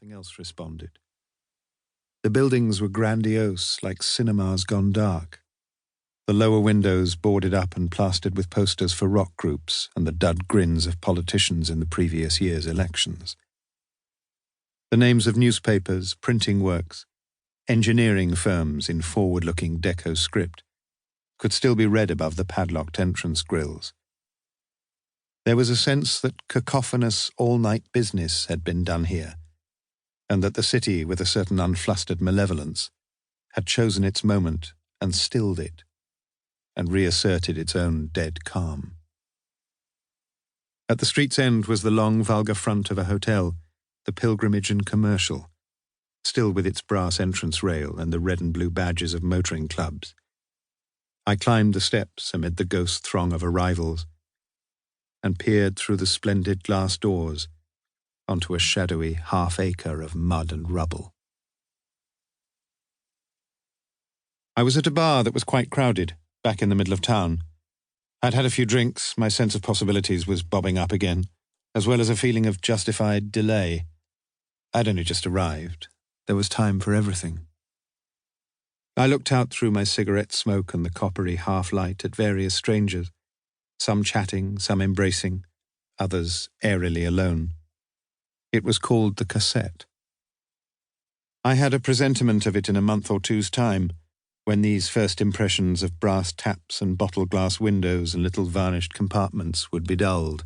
Nothing else responded. The buildings were grandiose, like cinemas gone dark. The lower windows boarded up and plastered with posters for rock groups and the dud grins of politicians in the previous year's elections. The names of newspapers, printing works, engineering firms in forward-looking deco script could still be read above the padlocked entrance grilles. There was a sense that cacophonous all-night business had been done here, and that the city, with a certain unflustered malevolence, had chosen its moment and stilled it, and reasserted its own dead calm. At the street's end was the long, vulgar front of a hotel, the Pilgrimage and Commercial, still with its brass entrance rail and the red and blue badges of motoring clubs. I climbed the steps amid the ghost throng of arrivals and peered through the splendid glass doors onto a shadowy half-acre of mud and rubble. I was at a bar that was quite crowded, back in the middle of town. I'd had a few drinks, my sense of possibilities was bobbing up again, as well as a feeling of justified delay. I'd only just arrived. There was time for everything. I looked out through my cigarette smoke and the coppery half-light at various strangers, some chatting, some embracing, others airily alone. It was called the Cassette. I had a presentiment of it in a month or two's time, when these first impressions of brass taps and bottle glass windows and little varnished compartments would be dulled,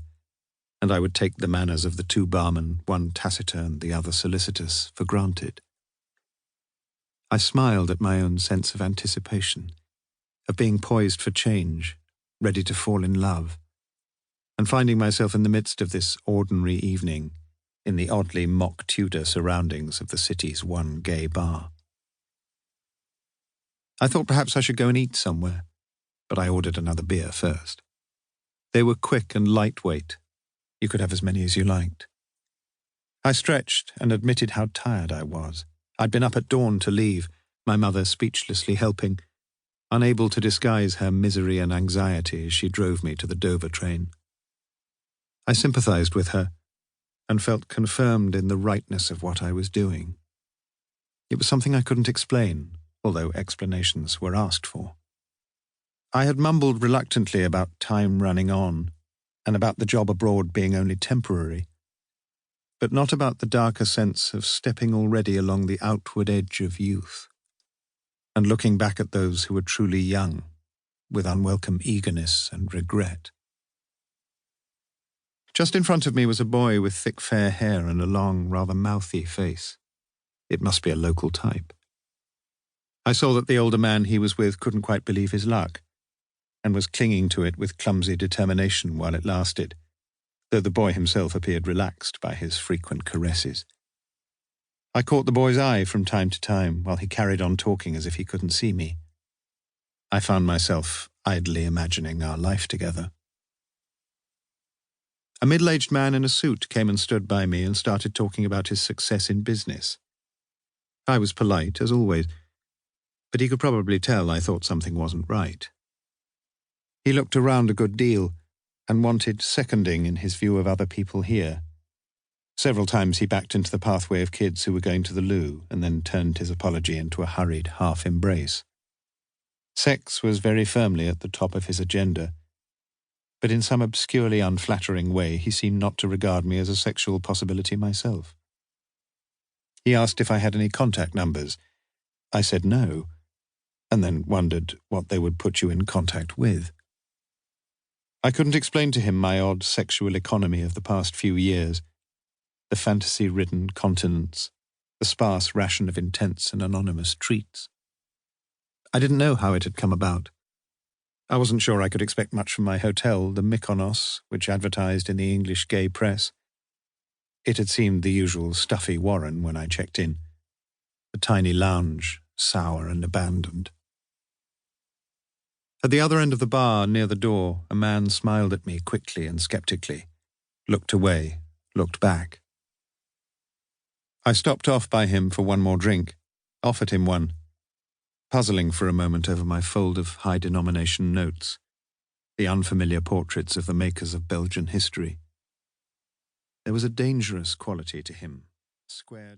and I would take the manners of the two barmen, one taciturn, the other solicitous, for granted. I smiled at my own sense of anticipation, of being poised for change, ready to fall in love, and finding myself in the midst of this ordinary evening, in the oddly mock Tudor surroundings of the city's one gay bar. I thought perhaps I should go and eat somewhere, but I ordered another beer first. They were quick and lightweight. You could have as many as you liked. I stretched and admitted how tired I was. I'd been up at dawn to leave, my mother speechlessly helping, unable to disguise her misery and anxiety as she drove me to the Dover train. I sympathized with her and felt confirmed in the rightness of what I was doing. It was something I couldn't explain, although explanations were asked for. I had mumbled reluctantly about time running on, and about the job abroad being only temporary, but not about the darker sense of stepping already along the outward edge of youth, and looking back at those who were truly young, with unwelcome eagerness and regret. Just in front of me was a boy with thick fair hair and a long, rather mouthy face. It must be a local type. I saw that the older man he was with couldn't quite believe his luck, and was clinging to it with clumsy determination while it lasted, though the boy himself appeared relaxed by his frequent caresses. I caught the boy's eye from time to time while he carried on talking as if he couldn't see me. I found myself idly imagining our life together. A middle-aged man in a suit came and stood by me and started talking about his success in business. I was polite, as always, but he could probably tell I thought something wasn't right. He looked around a good deal and wanted seconding in his view of other people here. Several times he backed into the pathway of kids who were going to the loo and then turned his apology into a hurried half-embrace. Sex was very firmly at the top of his agenda, but in some obscurely unflattering way he seemed not to regard me as a sexual possibility myself. He asked if I had any contact numbers. I said no, and then wondered what they would put you in contact with. I couldn't explain to him my odd sexual economy of the past few years, the fantasy-ridden continents, the sparse ration of intense and anonymous treats. I didn't know how it had come about. I wasn't sure I could expect much from my hotel, the Mykonos, which advertised in the English gay press. It had seemed the usual stuffy warren when I checked in, the tiny lounge, sour and abandoned. At the other end of the bar, near the door, a man smiled at me quickly and skeptically, looked away, looked back. I stopped off by him for one more drink, offered him one, puzzling for a moment over my fold of high-denomination notes, the unfamiliar portraits of the makers of Belgian history. There was a dangerous quality to him, square